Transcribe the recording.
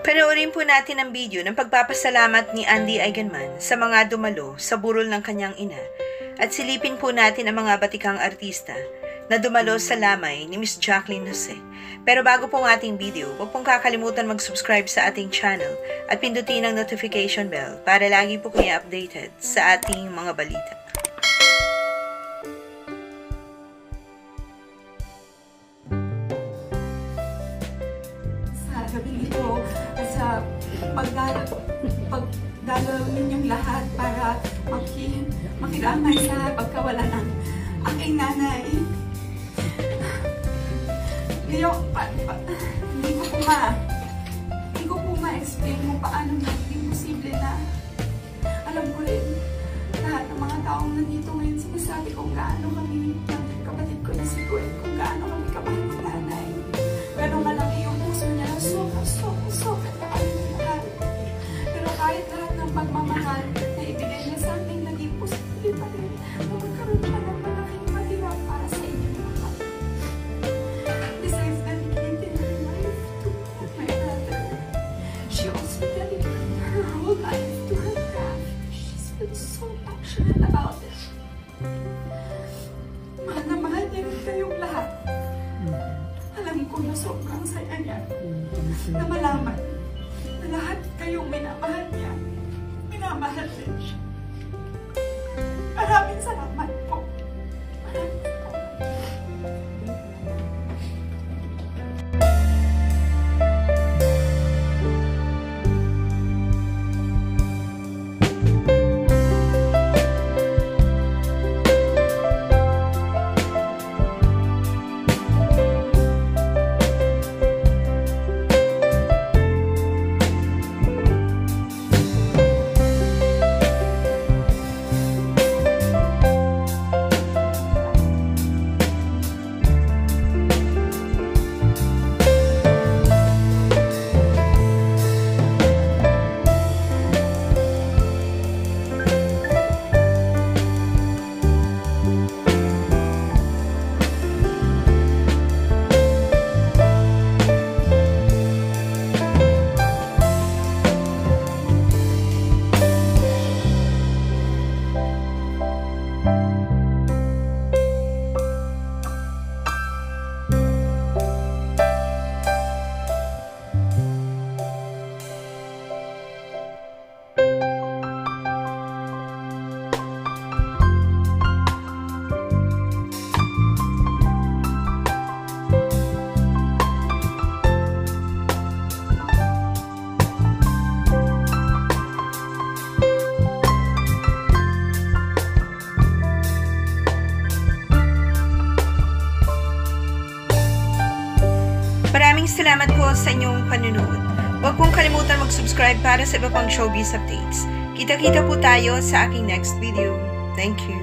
Panoorin po natin ang video ng pagpapasalamat ni Andy Eigenman sa mga dumalo sa burol ng kanyang ina at silipin po natin ang mga batikang artista na dumalo sa lamay ni Miss Jacqueline Jose. Pero bago po ang ating video, huwag pong kakalimutan mag-subscribe sa ating channel at pindutin ang notification bell para lagi po kayo updated sa ating mga balita. Sa gabing ito at sa pagdalaw ninyong lahat para makiramay sa pagkawala ng aking nanay. Hindi ko po ma-explain kung paano naging posible na alam ko rin lahat ng mga taong nandito ngayon sinasabi kung gaano kami ng kapatid ko na si Gwen, kung gaano kami kamahal ng nanay. Pero malaki yung puso niya na sobra na kami mahal. Pero kahit lahat ng pagmamahal na ibigay niya sa akin, naging posible pa rin na magkaroon pa ng malaking mahirap para sa inyo. Besides dedicating her life to my mother, she also dedicated her whole life to her craft. She's been so passionate about it. Mahal na mahal niya rin kayong lahat. Alam ko na sobrang saya niya na malaman na lahat kayong minamahal niya. Minamahal din siya. Maraming salamat po. Maraming salamat. Maraming salamat po sa inyong panunood. Huwag pong kalimutan mag-subscribe para sa iba pang showbiz updates. Kita-kita po tayo sa aking next video. Thank you.